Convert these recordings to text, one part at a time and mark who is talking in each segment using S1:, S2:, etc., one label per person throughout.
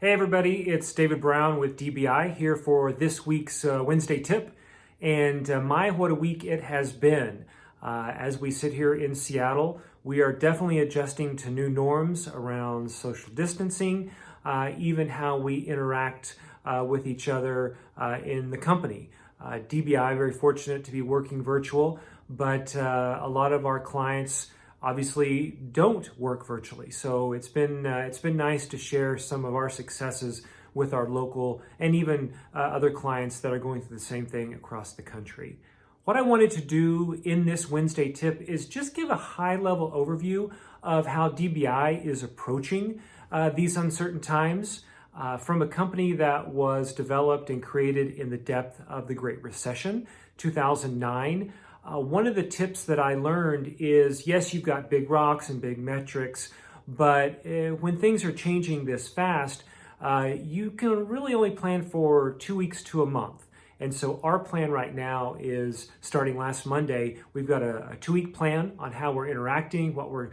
S1: Hey everybody, it's David Brown with DBI here for this week's Wednesday tip. And my, what a week it has been. As we sit here in Seattle, we are definitely adjusting to new norms around social distancing, even how we interact with each other in the company. DBI, very fortunate to be working virtual, but a lot of our clients obviously don't work virtually. So it's been nice to share some of our successes with our local and even other clients that are going through the same thing across the country. What I wanted to do in this Wednesday tip is just give a high-level overview of how DBI is approaching these uncertain times from a company that was developed and created in the depth of the Great Recession, 2009. One of the tips that I learned is, yes, you've got big rocks and big metrics, but when things are changing this fast, you can really only plan for 2 weeks to a month. And so our plan right now is, starting last Monday, we've got a 2-week plan on how we're interacting, what we're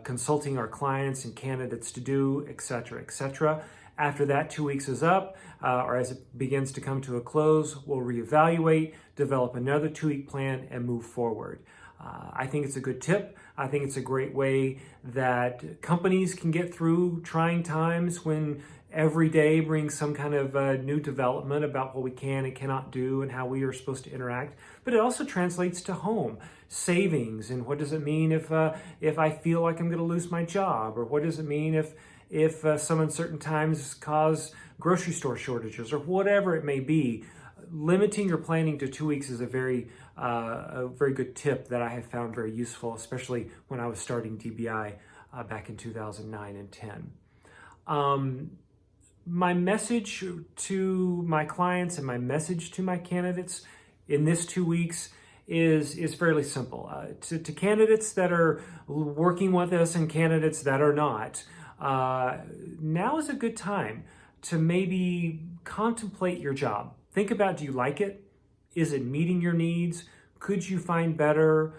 S1: consulting our clients and candidates to do, et cetera, et cetera. After that 2 weeks is up, or as it begins to come to a close, we'll reevaluate, develop another 2-week plan, and move forward. I think it's a good tip. I think it's a great way that companies can get through trying times when every day brings some kind of new development about what we can and cannot do and how we are supposed to interact. But it also translates to home savings, and what does it mean if I feel like I'm going to lose my job, or what does it mean if some uncertain times cause grocery store shortages, or whatever it may be. Limiting your planning to 2 weeks is a very good tip that I have found very useful, especially when I was starting DBI back in 2009 and 10. My message to my clients and my message to my candidates in this 2 weeks is fairly simple. To candidates that are working with us and candidates that are not, now is a good time to maybe contemplate your job. Think about, do you like it? Is it meeting your needs? Could you find better?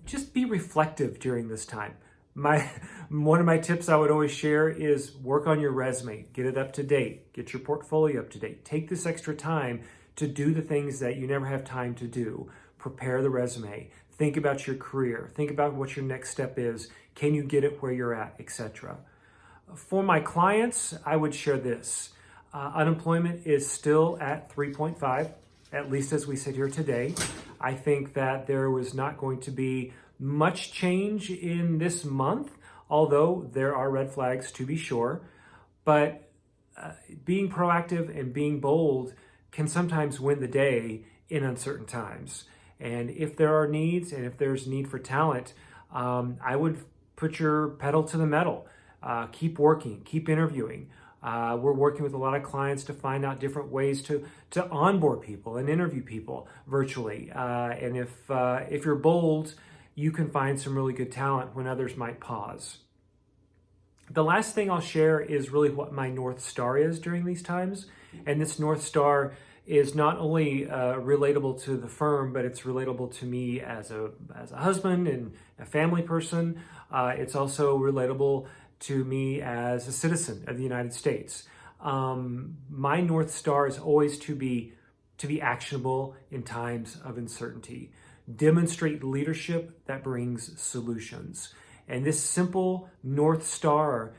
S1: Just be reflective during this time. One of my tips I would always share is work on your resume, get it up to date, get your portfolio up to date. Take this extra time to do the things that you never have time to do. Prepare the resume, think about your career, think about what your next step is. Can you get it where you're at, etc. For my clients, I would share this. Unemployment is still at 3.5, at least as we sit here today. I think that there was not going to be much change in this month, although there are red flags to be sure. But being proactive and being bold can sometimes win the day in uncertain times. And if there are needs and if there's need for talent, I would put your pedal to the metal. Keep working, keep interviewing. We're working with a lot of clients to find out different ways to onboard people and interview people virtually. And if you're bold, you can find some really good talent when others might pause. The last thing I'll share is really what my North Star is during these times. And this North Star is not only relatable to the firm, but it's relatable to me as a husband and a family person. It's also relatable to me as a citizen of the United States. My North Star is always to be actionable in times of uncertainty. Demonstrate leadership that brings solutions. And this simple North Star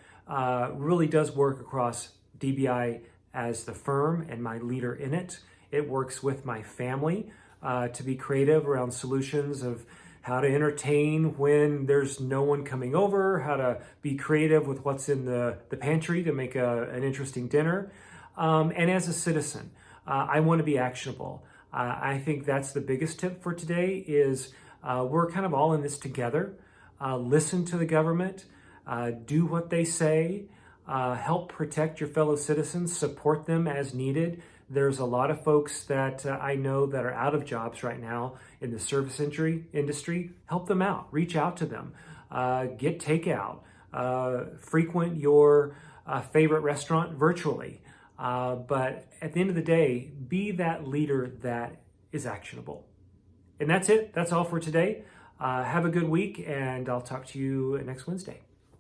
S1: really does work across DBI as the firm and my leader in it. It works with my family to be creative around solutions of how to entertain when there's no one coming over, how to be creative with what's in the pantry to make an interesting dinner. And as a citizen, I want to be actionable. I think that's the biggest tip for today is we're kind of all in this together. Listen to the government, do what they say, help protect your fellow citizens, support them as needed. There's a lot of folks that I know that are out of jobs right now in the service industry. Help them out, reach out to them, get takeout, frequent your favorite restaurant virtually. But at the end of the day, be that leader that is actionable. And that's it. That's all for today. Have a good week, and I'll talk to you next Wednesday.